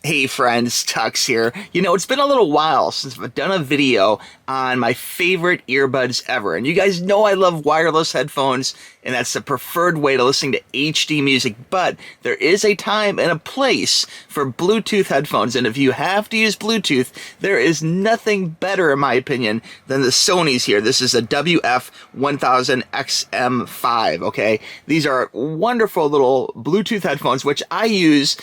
Hey friends, TUXX here. You know, it's been a little while since I've done a video on my favorite earbuds ever. And you guys know I love wireless headphones, and that's the preferred way to listen to HD music. But there is a time and a place for Bluetooth headphones. And if you have to use Bluetooth, there is nothing better, in my opinion, than the Sony's here. This is a WF-1000XM5, okay? These are wonderful little Bluetooth headphones, which I use.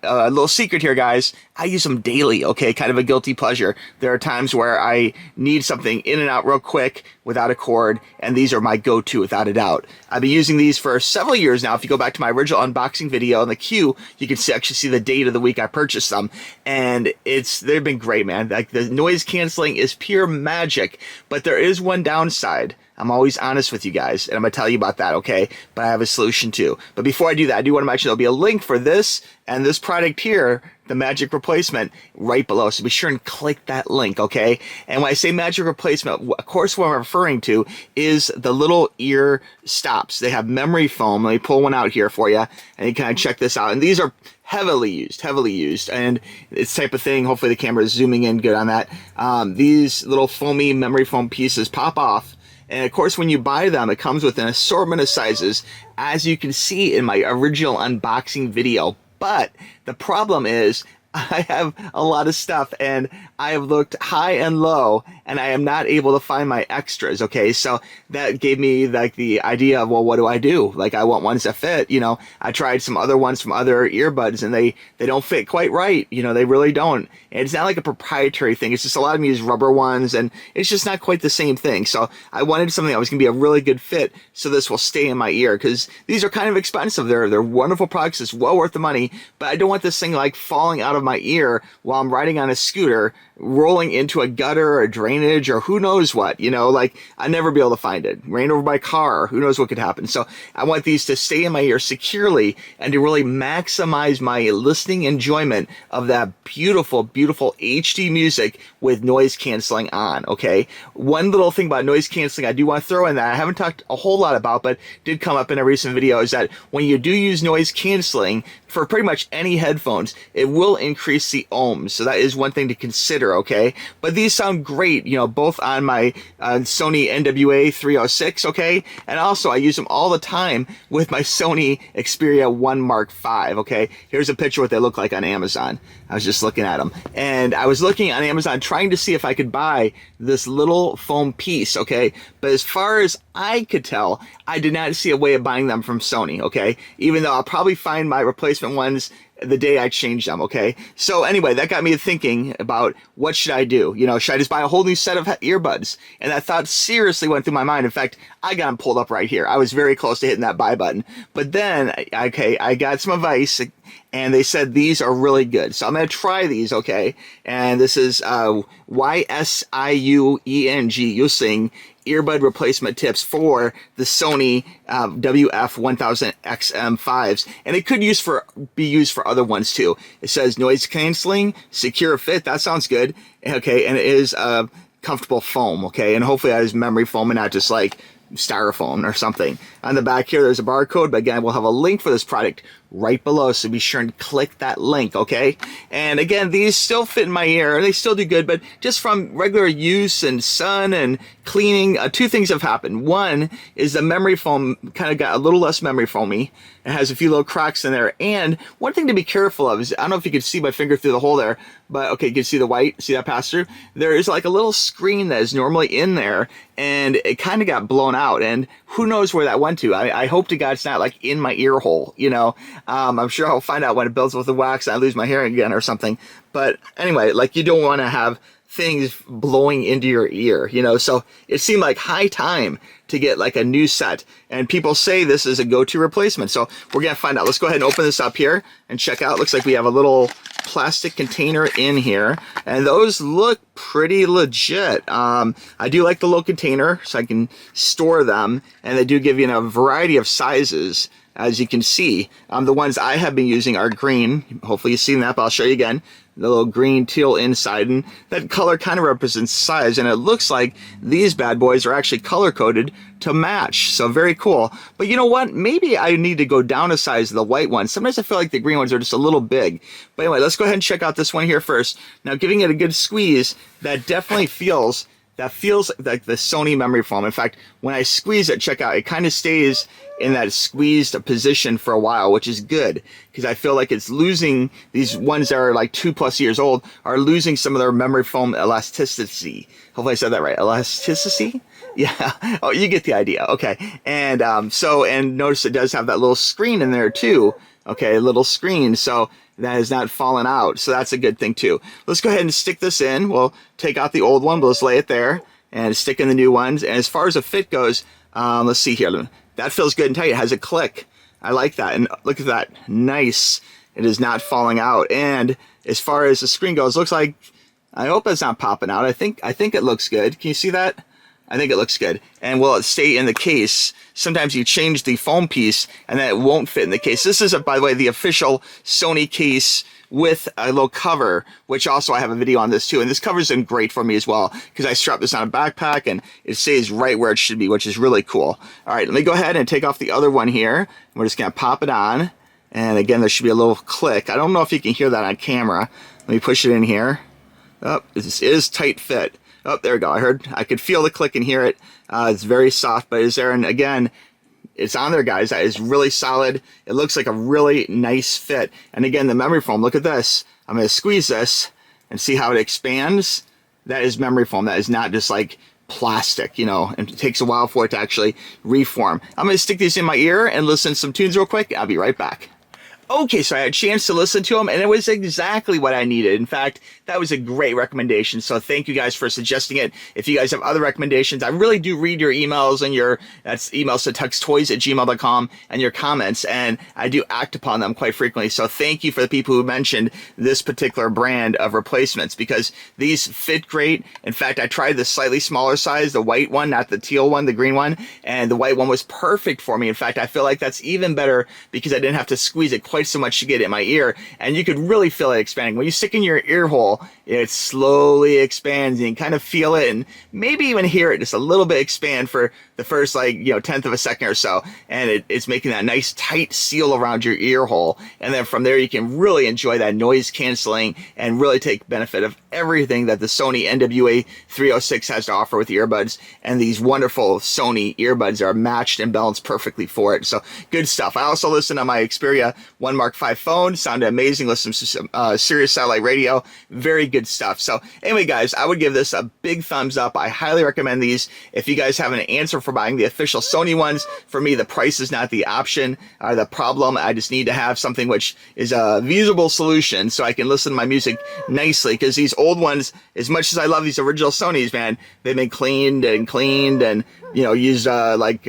A little secret here, guys. I use them daily, okay? Kind of a guilty pleasure. There are times where I need something in and out real quick without a cord, and these are my go-to without a doubt. I've been using these for several years now. If you go back to my original unboxing video in the queue, you can actually see the date of the week I purchased them, and they've been great, man. Like, the noise canceling is pure magic, but there is one downside. I'm always honest with you guys, and I'm going to tell you about that, okay? But I have a solution too. But before I do that, I do want to mention there'll be a link for this and this product here, the Magic Replacement, right below. So be sure and click that link, okay? And when I say Magic Replacement, of course what I'm referring to is the little ear stops. They have memory foam. Let me pull one out here for you, and you kind of check this out. And these are heavily used, and it's type of thing. Hopefully the camera is zooming in good on that. These little foamy memory foam pieces pop off. And of course, when you buy them, it comes with an assortment of sizes, as you can see in my original unboxing video. But the problem is, I have a lot of stuff, and I have looked high and low, and I am not able to find my extras, okay? So that gave me, like, the idea of, well, what do I do? Like, I want ones that fit, you know? I tried some other ones from other earbuds, and they don't fit quite right, you know? They really don't. And it's not like a proprietary thing. It's just a lot of them use rubber ones, and it's just not quite the same thing. So I wanted something that was going to be a really good fit, so this will stay in my ear, because these are kind of expensive. They're wonderful products. It's well worth the money, but I don't want this thing, like, falling out of my ear while I'm riding on a scooter, rolling into a gutter or drainage or who knows what, you know, like I'd never be able to find it. Ran over my car, who knows what could happen. So I want these to stay in my ear securely and to really maximize my listening enjoyment of that beautiful, beautiful HD music with noise canceling on, okay? One little thing about noise canceling I do want to throw in that I haven't talked a whole lot about, but did come up in a recent video, is that when you do use noise canceling for pretty much any headphones, it will increase the ohms. So that is one thing to consider, okay? But these sound great, you know, both on my Sony WF-1000XM5, okay? And also I use them all the time with my Sony Xperia 1 Mark V, okay? Here's a picture of what they look like on Amazon. I was just looking at them. And I was looking on Amazon trying to see if I could buy this little foam piece, okay? But as far as I could tell, I did not see a way of buying them from Sony, okay? Even though I'll probably find my replacement ones the day I change them, okay? So anyway, that got me thinking about what should I do? You know, should I just buy a whole new set of earbuds? And that thought seriously went through my mind. In fact, I got them pulled up right here. I was very close to hitting that buy button. But then, okay, I got some advice, and they said these are really good. So I'm going to try these, okay? And this is Using earbud replacement tips for the Sony WF-1000XM5s, and it could be used for other ones too. It says noise canceling, secure fit. That sounds good, okay? And it is comfortable foam, okay? And hopefully that is memory foam and not just like styrofoam or something. On the back here, there's a barcode, but again, we'll have a link for this product right below, so be sure and click that link, okay? And again, these still fit in my ear, they still do good, but just from regular use and sun and cleaning, two things have happened. One is the memory foam kind of got a little less memory foamy. It has a few little cracks in there, and one thing to be careful of is, I don't know if you can see my finger through the hole there, but okay, you can see the white, see that pass through? There is like a little screen that is normally in there, and it kind of got blown out, and who knows where that went to. I hope to God it's not like in my ear hole, you know? I'm sure I'll find out when it builds with the wax and I lose my hearing again or something. But anyway, like, you don't want to have things blowing into your ear, you know? So it seemed like high time to get like a new set. And people say this is a go-to replacement. So we're going to find out. Let's go ahead and open this up here and check out. Looks like we have a little plastic container in here, and those look pretty legit. I do like the little container so I can store them, and they do give you a variety of sizes. As you can see, the ones I have been using are green. Hopefully you've seen that, but I'll show you again. the little green teal inside, and that color kind of represents size, and it looks like these bad boys are actually color coded to match. So very cool. But you know what? Maybe I need to go down a size of the white ones. Sometimes I feel like the green ones are just a little big. But anyway, let's go ahead and check out this one here first. Now, giving it a good squeeze, that definitely feels like the Sony memory foam. In fact, when I squeeze it, check out, it kind of stays in that squeezed position for a while, which is good, because I feel like it's losing, these ones that are like 2+ years old are losing some of their memory foam elasticity. Hopefully I said that right. Elasticity? Yeah. Oh, you get the idea. Okay. And and notice it does have that little screen in there too. Okay, a little screen. So that has not fallen out. So that's a good thing too. Let's go ahead and stick this in. We'll take out the old one, but let's lay it there and stick in the new ones. And as far as the fit goes, let's see here. That feels good and tight. It has a click. I like that. And look at that. Nice. It is not falling out. And as far as the screen goes, looks like, I hope it's not popping out. I think it looks good. Can you see that? I think it looks good. And will it stay in the case? Sometimes you change the foam piece and then it won't fit in the case. This is, by the way, the official Sony case with a little cover, which also I have a video on this too. And this cover's been great for me as well, because I strap this on a backpack and it stays right where it should be, which is really cool. All right, let me go ahead and take off the other one here. We're just gonna pop it on. And again, there should be a little click. I don't know if you can hear that on camera. Let me push it in here. Oh, this is tight fit. Oh, there we go. I could feel the click and hear it. It's very soft, but is there? And again, it's on there, guys. That is really solid. It looks like a really nice fit. And again, the memory foam, look at this. I'm going to squeeze this and see how it expands. That is memory foam. That is not just like plastic, you know, and it takes a while for it to actually reform. I'm going to stick these in my ear and listen to some tunes real quick. I'll be right back. Okay, so I had a chance to listen to them, and it was exactly what I needed. In fact, that was a great recommendation, so thank you guys for suggesting it. If you guys have other recommendations, I really do read your emails and that's emails to tuxtoys@gmail.com and your comments, and I do act upon them quite frequently. So thank you for the people who mentioned this particular brand of replacements, because these fit great. In fact, I tried the slightly smaller size, the white one, not the teal one, the green one, and the white one was perfect for me. In fact, I feel like that's even better because I didn't have to squeeze it quite so much to get it in my ear, and you could really feel it expanding. When you stick in your ear hole, it slowly expands, and you can kind of feel it and maybe even hear it just a little bit expand for the first, like, you know, 1/10 of a second or so, and it's making that nice tight seal around your ear hole. And then from there you can really enjoy that noise canceling and really take benefit of everything that the Sony WF-1000XM5 has to offer with earbuds. And these wonderful Sony earbuds are matched and balanced perfectly for it. So good stuff. I also listened on my Xperia 1 Mark V phone. Sounded amazing. Listen to some Sirius satellite radio. Very good stuff. So anyway, guys, I would give this a big thumbs up. I highly recommend these. If you guys have an answer for buying the official Sony ones, for me, the price is not the option or the problem. I just need to have something which is a feasible solution so I can listen to my music nicely, because these old ones, as much as I love these original Sonys, man, they've been cleaned and you know, used like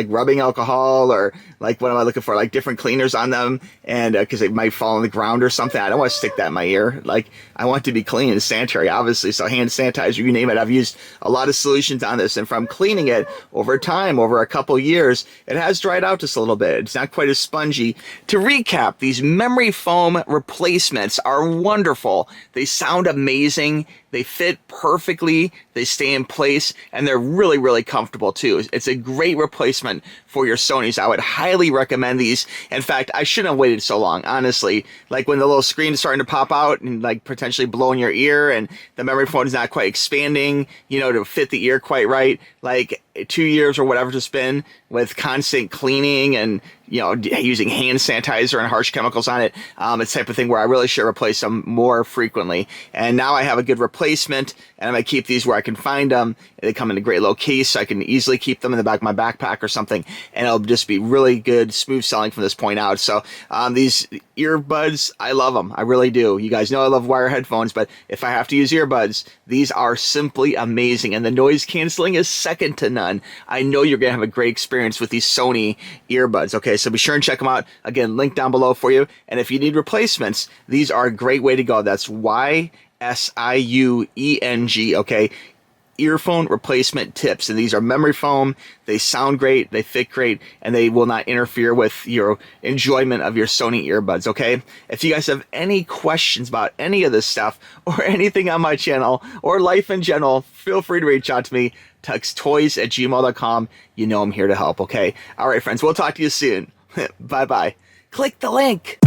rubbing alcohol, or like, what am I looking for, like different cleaners on them, and because they might fall on the ground or something. I don't want to stick that in my ear. Like, I want it to be clean and sanitary, obviously. So hand sanitizer, you name it. I've used a lot of solutions on this, and from cleaning it over time, over a couple years, it has dried out just a little bit. It's not quite as spongy. To recap, these memory foam replacements are wonderful. They sound amazing. They fit perfectly, they stay in place, and they're really, really comfortable too. It's a great replacement for your Sonys. I would highly recommend these. In fact, I shouldn't have waited so long, honestly. Like, when the little screen is starting to pop out and like potentially blow in your ear, and the memory foam is not quite expanding, you know, to fit the ear quite right, like 2 years or whatever it's been with constant cleaning and, you know, using hand sanitizer and harsh chemicals on it. It's the type of thing where I really should replace them more frequently. And now I have a good replacement, and I'm going to keep these where I can find them. They come in a great little case, so I can easily keep them in the back of my backpack or something, and it'll just be really good, smooth selling from this point out. So these earbuds, I love them. I really do. You guys know I love wire headphones, but if I have to use earbuds, these are simply amazing, and the noise canceling is second to none. I know you're going to have a great experience with these Sony earbuds. Okay, so be sure and check them out. Again, link down below for you. And if you need replacements, these are a great way to go. That's YSIUENG, okay? earphone replacement tips. And these are memory foam. They sound great, they fit great, and they will not interfere with your enjoyment of your Sony earbuds, okay? If you guys have any questions about any of this stuff or anything on my channel or life in general, feel free to reach out to me, tuxtoys@gmail.com. You know I'm here to help, okay? All right, friends, we'll talk to you soon. Bye-bye. Click the link.